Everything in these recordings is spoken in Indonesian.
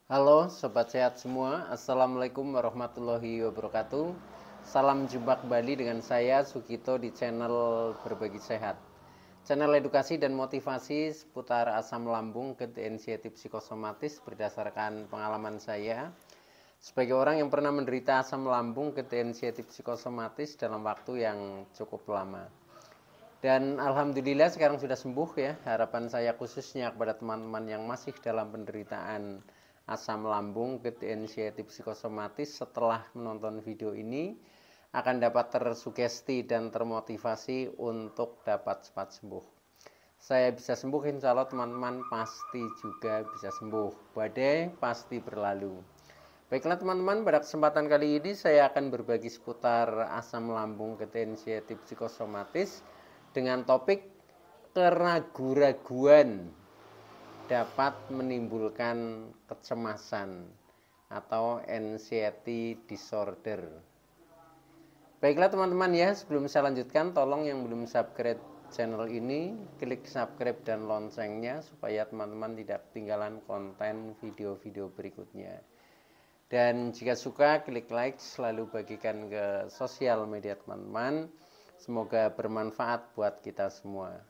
Halo Sobat Sehat semua, Assalamualaikum warahmatullahi wabarakatuh. Salam jumpa kembali dengan saya Sugito di channel Berbagi Sehat, channel edukasi dan motivasi seputar asam lambung, GERD, anxiety, psikosomatis berdasarkan pengalaman saya sebagai orang yang pernah menderita asam lambung, GERD, anxiety, psikosomatis dalam waktu yang cukup lama. Dan alhamdulillah sekarang sudah sembuh ya. Harapan saya khususnya kepada teman-teman yang masih dalam penderitaan asam lambung, GERD, anxiety, psikosomatis setelah menonton video ini akan dapat tersugesti dan termotivasi untuk dapat cepat sembuh. Saya bisa sembuh, insya Allah teman-teman pasti juga bisa sembuh. Badai pasti berlalu. Baiklah teman-teman, pada kesempatan kali ini saya akan berbagi seputar asam lambung, GERD, anxiety, psikosomatis dengan topik keraguan-raguan dapat menimbulkan kecemasan atau anxiety disorder. Baiklah teman-teman ya, sebelum saya lanjutkan, tolong yang belum subscribe channel ini, klik subscribe dan loncengnya supaya teman-teman tidak ketinggalan konten video-video berikutnya. Dan jika suka, klik like, selalu bagikan ke sosial media teman-teman. Semoga bermanfaat buat kita semua.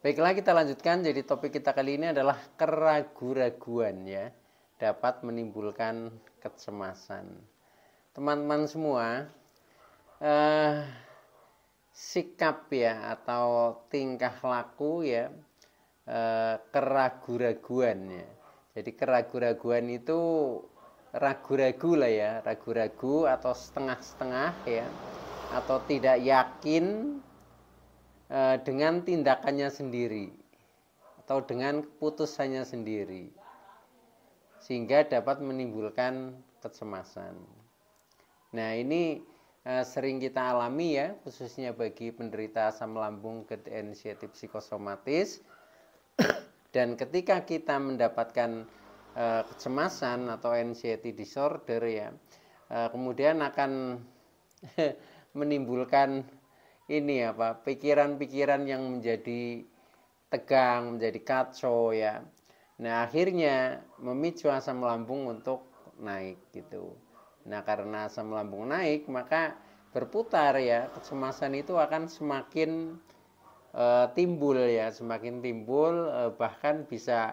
Baiklah, kita lanjutkan. Jadi topik kita kali ini adalah keraguan-raguan ya, dapat menimbulkan kecemasan. Teman-teman semua, sikap ya atau tingkah laku ya, keraguan-raguan ya. Jadi keraguan-raguan itu ragu-ragu lah ya, ragu-ragu atau setengah-setengah ya, atau tidak yakin dengan tindakannya sendiri atau dengan keputusannya sendiri, sehingga dapat menimbulkan kecemasan. Nah ini sering kita alami ya, khususnya bagi penderita asam lambung, GERD, anxiety, psikosomatis. Dan ketika kita mendapatkan kecemasan atau anxiety disorder ya, kemudian akan menimbulkan ini apa, pikiran-pikiran yang menjadi tegang, menjadi kacau ya. Nah akhirnya memicu asam lambung untuk naik gitu. Nah karena asam lambung naik maka berputar ya, kecemasan itu akan semakin timbul ya, semakin timbul, bahkan bisa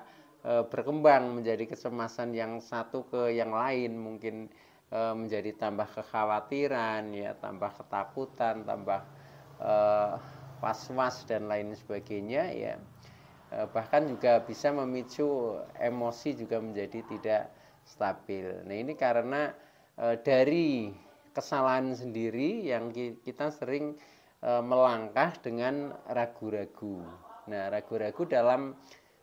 berkembang menjadi kecemasan yang satu ke yang lain, mungkin menjadi tambah kekhawatiran ya, tambah ketakutan, tambah was-was dan lain sebagainya ya. Bahkan juga bisa memicu emosi juga menjadi tidak stabil. Nah ini karena dari kesalahan sendiri yang kita sering melangkah dengan ragu-ragu. Nah ragu-ragu dalam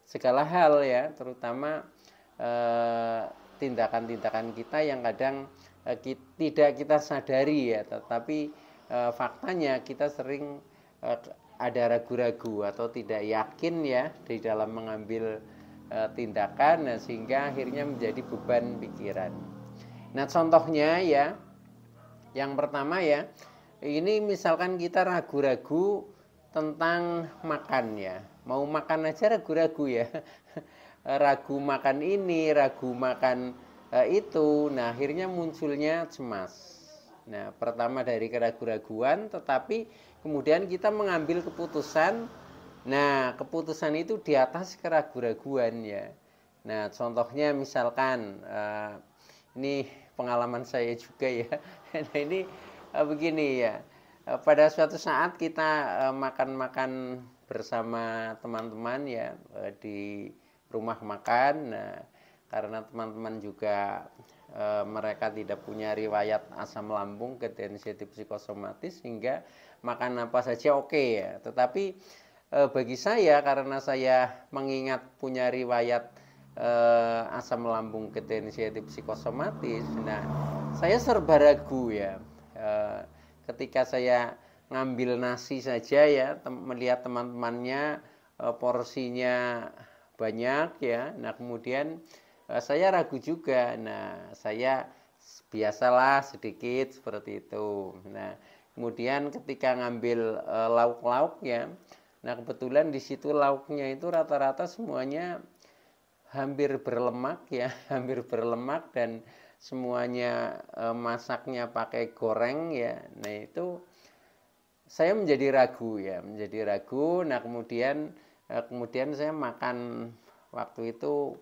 segala hal ya, terutama tindakan-tindakan kita yang kadang tidak kita sadari ya, tetapi faktanya kita sering ada ragu-ragu atau tidak yakin ya di dalam mengambil tindakan, nah, sehingga akhirnya menjadi beban pikiran. Nah contohnya ya, yang pertama ya, ini misalkan kita ragu-ragu tentang makan ya, mau makan aja ragu-ragu ya. Ragu makan ini, ragu makan itu. Nah akhirnya munculnya cemas. Nah pertama dari keraguan-raguan, tetapi kemudian kita mengambil keputusan. Nah keputusan itu di atas keraguan-raguan ya. Nah contohnya misalkan ini pengalaman saya juga ya. Nah ini begini ya, pada suatu saat kita makan-makan bersama teman-teman ya, di rumah makan. Nah karena teman-teman juga mereka tidak punya riwayat asam lambung, GERD, anxiety, psikosomatis, sehingga makan apa saja oke ya. Tetapi bagi saya, karena saya mengingat punya riwayat asam lambung, GERD, anxiety, psikosomatis, nah saya serba ragu ya. Ketika saya ngambil nasi saja ya, melihat teman-temannya porsinya banyak ya, nah kemudian saya ragu juga. Nah saya biasalah sedikit seperti itu. Nah kemudian ketika ngambil lauk-lauk ya, nah kebetulan di situ lauknya itu rata-rata semuanya hampir berlemak ya, hampir berlemak dan semuanya masaknya pakai goreng ya. Nah itu saya menjadi ragu ya, menjadi ragu. Nah kemudian saya makan waktu itu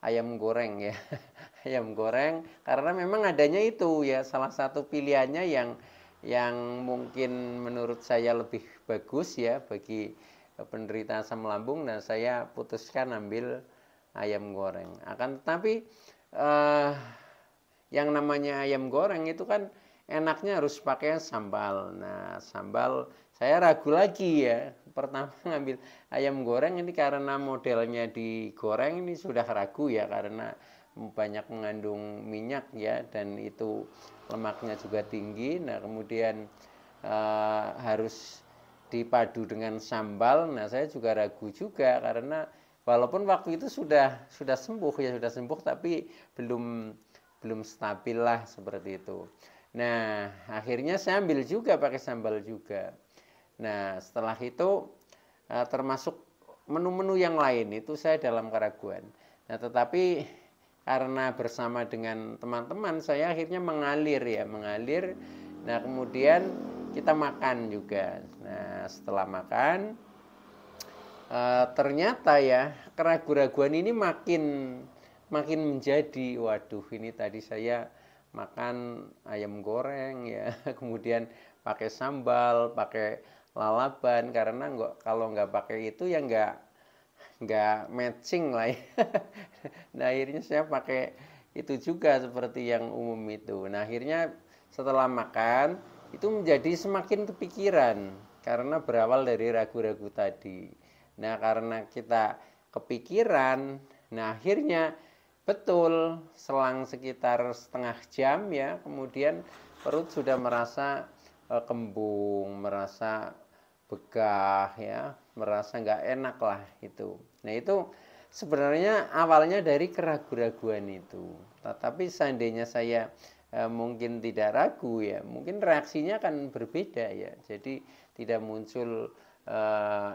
ayam goreng ya, ayam goreng karena memang adanya itu ya salah satu pilihannya yang mungkin menurut saya lebih bagus ya bagi penderita asam lambung. Nah saya putuskan ambil ayam goreng. Akan tetapi eh, yang namanya ayam goreng itu kan enaknya harus pakai sambal. Nah, sambal saya ragu lagi ya. Pertama ngambil ayam goreng ini karena modelnya digoreng ini sudah ragu ya karena banyak mengandung minyak ya dan itu lemaknya juga tinggi. Nah, kemudian harus dipadu dengan sambal. Nah, saya juga ragu juga karena walaupun waktu itu sudah sembuh ya, sudah sembuh tapi belum stabil lah seperti itu. Nah, akhirnya saya ambil juga pakai sambal juga. Nah, setelah itu termasuk menu-menu yang lain itu saya dalam keraguan. Nah, tetapi karena bersama dengan teman-teman saya akhirnya mengalir ya, mengalir. Nah, kemudian kita makan juga. Nah, setelah makan ternyata ya keraguan-keraguan ini makin menjadi, waduh ini tadi saya makan ayam goreng ya, kemudian pakai sambal, pakai lalaban karena kalau nggak pakai itu ya nggak matching lah ya. Nah akhirnya saya pakai itu juga seperti yang umum itu. Nah akhirnya setelah makan itu menjadi semakin kepikiran karena berawal dari ragu-ragu tadi. Nah karena kita kepikiran, nah akhirnya betul selang sekitar setengah jam ya kemudian perut sudah merasa kembung, merasa begah ya, merasa nggak enak lah itu. Nah itu sebenarnya awalnya dari keraguan-raguan itu. Tetapi seandainya saya mungkin tidak ragu ya, mungkin reaksinya akan berbeda ya. Jadi tidak muncul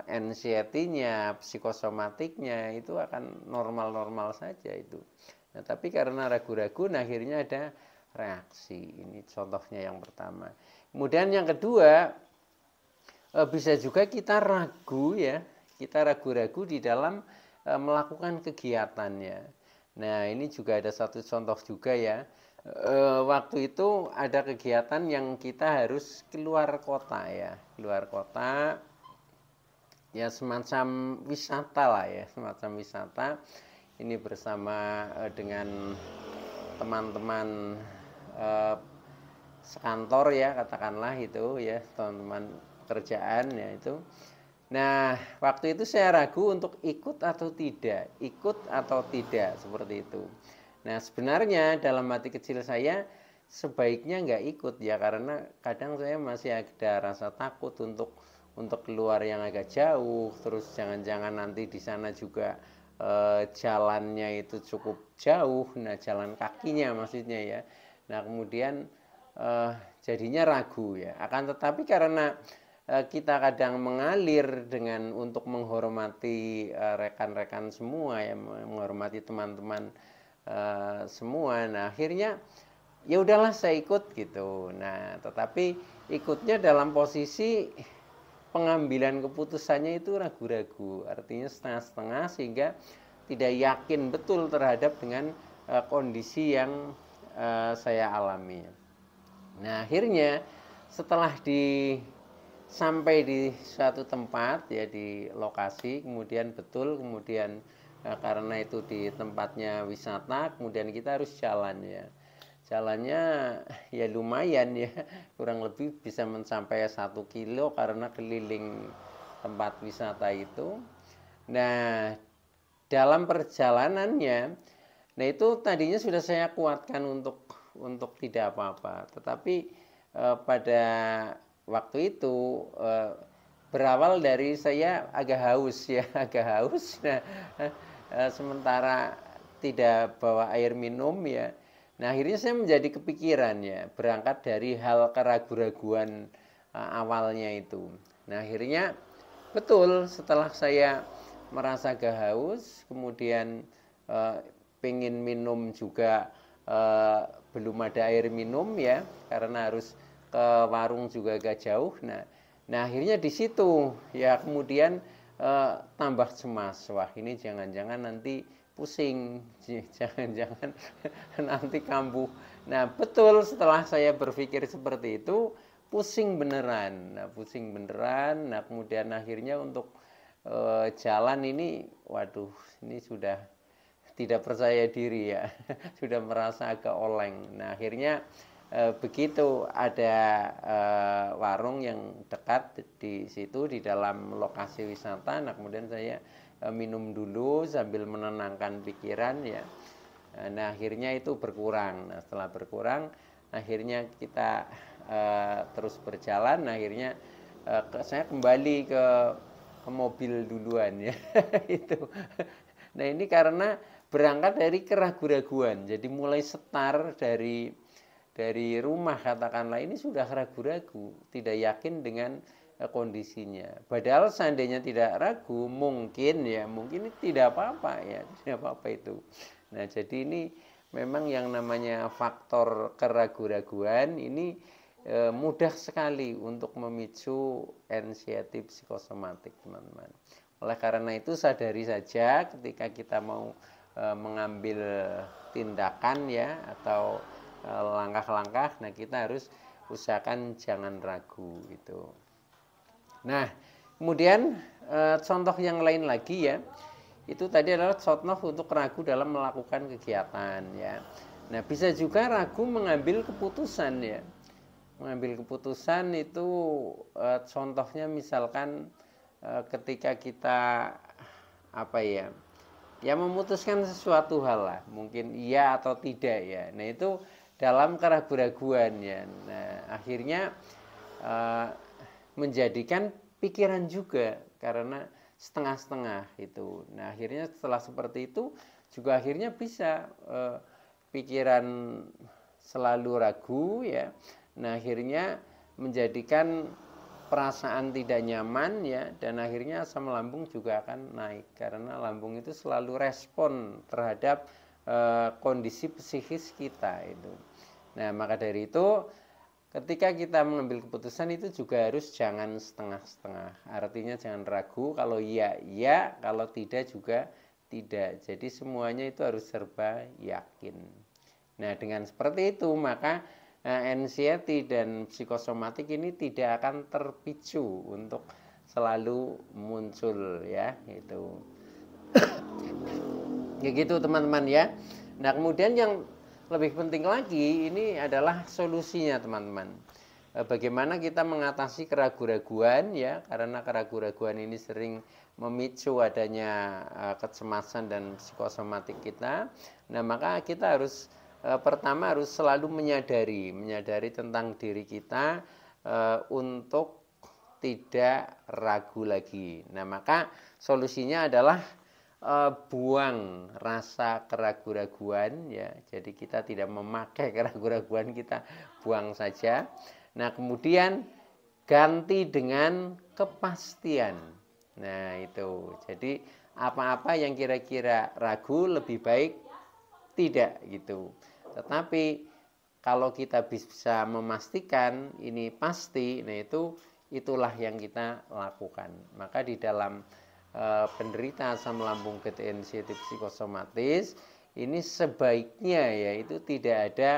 anxiety-nya, psikosomatiknya itu akan normal-normal saja itu. Nah, tapi karena ragu-ragu, nah akhirnya ada reaksi. Ini contohnya yang pertama. Kemudian yang kedua, bisa juga kita ragu ya, kita ragu-ragu di dalam melakukan kegiatannya. Nah, ini juga ada satu contoh juga ya. Waktu itu ada kegiatan yang kita harus keluar kota ya, keluar kota ya semacam wisata lah ya, semacam wisata. Ini bersama dengan teman-teman sekantor ya, katakanlah itu ya, teman-teman pekerjaan ya itu. Nah, waktu itu saya ragu untuk ikut atau tidak seperti itu. Nah, sebenarnya dalam hati kecil saya sebaiknya nggak ikut ya karena kadang saya masih ada rasa takut untuk keluar yang agak jauh, terus jangan-jangan nanti di sana juga jalannya itu cukup jauh, nah jalan kakinya maksudnya ya. Nah kemudian jadinya ragu ya. Akan tetapi karena kita kadang mengalir dengan untuk menghormati rekan-rekan semua ya, menghormati teman-teman semua. Nah akhirnya ya udahlah saya ikut gitu. Nah tetapi ikutnya dalam posisi pengambilan keputusannya itu ragu-ragu, artinya setengah-setengah sehingga tidak yakin betul terhadap dengan kondisi yang saya alami. Nah akhirnya setelah sampai di suatu tempat ya di lokasi, kemudian betul, kemudian karena itu di tempatnya wisata, kemudian kita harus jalan ya. Jalannya ya lumayan ya, kurang lebih bisa mencapai 1 kilo karena keliling tempat wisata itu. Nah dalam perjalanannya, nah itu tadinya sudah saya kuatkan untuk tidak apa-apa, tetapi pada waktu itu berawal dari saya agak haus ya, agak haus. Nah sementara tidak bawa air minum ya. Nah akhirnya saya menjadi kepikiran ya, berangkat dari hal keraguan-raguan awalnya itu. Nah akhirnya betul setelah saya merasa agak haus, kemudian eh, pengen minum juga belum ada air minum ya, karena harus ke warung juga agak jauh. Nah akhirnya di situ ya kemudian tambah cemas, wah ini jangan-jangan nanti pusing, jangan-jangan nanti kambuh. Nah betul, setelah saya berpikir seperti itu, pusing beneran. Nah pusing beneran. Nah kemudian akhirnya untuk jalan ini, waduh ini sudah tidak percaya diri ya, sudah merasa agak oleng. Nah akhirnya begitu ada warung yang dekat di situ di dalam lokasi wisata, nah kemudian saya minum dulu sambil menenangkan pikiran ya. Nah akhirnya itu berkurang. Nah setelah berkurang, akhirnya kita terus berjalan. Nah, akhirnya saya kembali ke mobil duluan ya. Itu. Nah ini karena berangkat dari keraguan-raguan. Jadi mulai setar dari rumah katakanlah ini sudah ragu-ragu, tidak yakin dengan kondisinya. Padahal seandainya tidak ragu, mungkin ini tidak apa-apa ya, tidak apa-apa itu. Nah jadi ini memang yang namanya faktor keraguan-raguan ini mudah sekali untuk memicu anxiety psikosomatik, teman-teman. Oleh karena itu sadari saja ketika kita mau mengambil tindakan ya atau langkah-langkah, nah kita harus usahakan jangan ragu gitu. Nah, kemudian contoh yang lain lagi ya, itu tadi adalah contoh untuk ragu dalam melakukan kegiatan ya. Nah, bisa juga ragu mengambil keputusan ya. Mengambil keputusan itu contohnya misalkan ketika kita apa ya memutuskan sesuatu hal lah, mungkin iya atau tidak ya. Nah itu dalam keraguan-raguan ya. Nah akhirnya menjadikan pikiran juga karena setengah-setengah itu. Nah akhirnya setelah seperti itu juga akhirnya bisa pikiran selalu ragu ya. Nah akhirnya menjadikan perasaan tidak nyaman ya, dan akhirnya asam lambung juga akan naik karena lambung itu selalu respon terhadap kondisi psikis kita itu. Nah maka dari itu ketika kita mengambil keputusan itu juga harus jangan setengah-setengah, artinya jangan ragu, kalau iya iya, kalau tidak juga tidak. Jadi semuanya itu harus serba yakin. Nah dengan seperti itu maka anxiety dan psikosomatik ini tidak akan terpicu untuk selalu muncul ya itu. Ya gitu teman-teman ya. Nah kemudian yang lebih penting lagi ini adalah solusinya teman-teman. Bagaimana kita mengatasi keraguan-raguan ya, karena keraguan-raguan ini sering memicu adanya kecemasan dan psikosomatik kita. Nah maka kita harus pertama harus selalu menyadari tentang diri kita untuk tidak ragu lagi. Nah maka solusinya adalah buang rasa keraguan-raguan ya. Jadi kita tidak memakai keraguan-raguan, kita buang saja. Nah kemudian ganti dengan kepastian. Nah itu. Jadi apa-apa yang kira-kira ragu lebih baik tidak gitu. Tetapi kalau kita bisa memastikan ini pasti, nah itulah yang kita lakukan. Maka di dalam penderita asam lambung anxiety psikosomatis ini sebaiknya ya itu tidak ada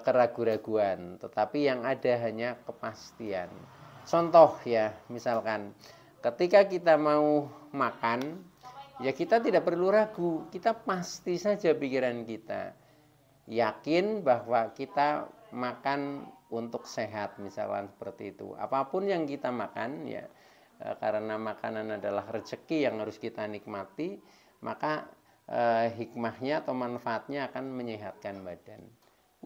keraguan-raguan, tetapi yang ada hanya kepastian. Contoh ya, misalkan ketika kita mau makan, ya kita tidak perlu ragu, kita pasti saja pikiran kita yakin bahwa kita makan untuk sehat, misalkan seperti itu. Apapun yang kita makan ya, karena makanan adalah rezeki yang harus kita nikmati, maka hikmahnya atau manfaatnya akan menyehatkan badan.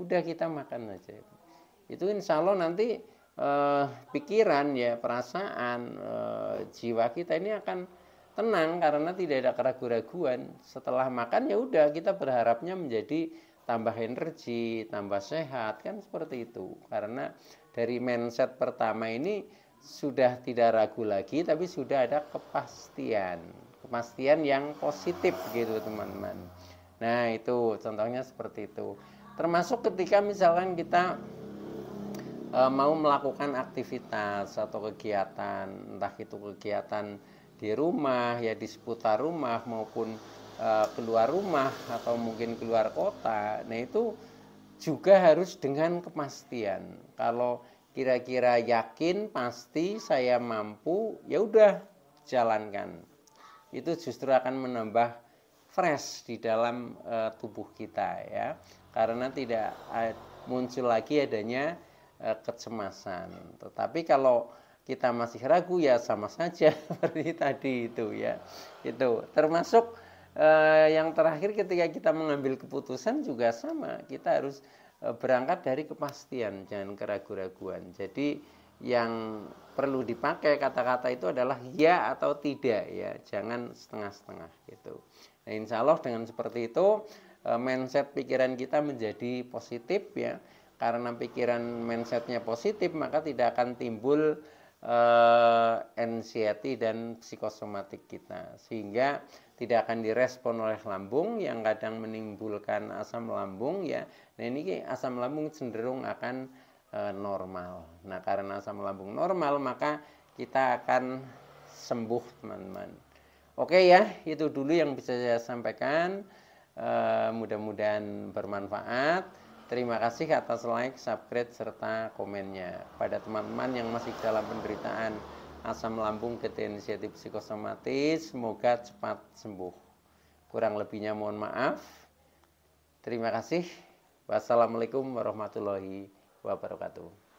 Udah kita makan aja. Itu insya Allah nanti pikiran ya, perasaan, jiwa kita ini akan tenang karena tidak ada keraguan-raguan. Setelah makan ya udah kita berharapnya menjadi tambah energi, tambah sehat, kan seperti itu. Karena dari mindset pertama ini sudah tidak ragu lagi, tapi sudah ada kepastian kepastian yang positif gitu teman-teman. Nah itu contohnya seperti itu. Termasuk ketika misalkan kita mau melakukan aktivitas atau kegiatan, entah itu kegiatan di rumah ya, di seputar rumah maupun keluar rumah atau mungkin keluar kota. Nah itu juga harus dengan kepastian. Kalau kira-kira yakin pasti saya mampu, ya udah jalankan. Itu justru akan menambah fresh di dalam tubuh kita ya, karena tidak muncul lagi adanya kecemasan. Tetapi kalau kita masih ragu ya sama saja seperti tadi itu ya. Itu termasuk yang terakhir ketika kita mengambil keputusan juga sama. Kita harus berangkat dari kepastian, jangan keraguan-raguan. Jadi yang perlu dipakai kata-kata itu adalah ya atau tidak ya, jangan setengah-setengah gitu. Nah, insya Allah dengan seperti itu mindset pikiran kita menjadi positif ya. Karena pikiran mindsetnya positif maka tidak akan timbul anxiety dan psikosomatik kita, sehingga tidak akan direspon oleh lambung yang kadang menimbulkan asam lambung ya. Nah ini asam lambung cenderung akan normal. Nah karena asam lambung normal maka kita akan sembuh teman-teman. Oke ya, itu dulu yang bisa saya sampaikan. Mudah-mudahan bermanfaat. Terima kasih atas like, subscribe, serta komennya. Pada teman-teman yang masih dalam penderitaan asam lambung inisiatif psikosomatis, semoga cepat sembuh. Kurang lebihnya mohon maaf. Terima kasih. Wassalamualaikum warahmatullahi wabarakatuh.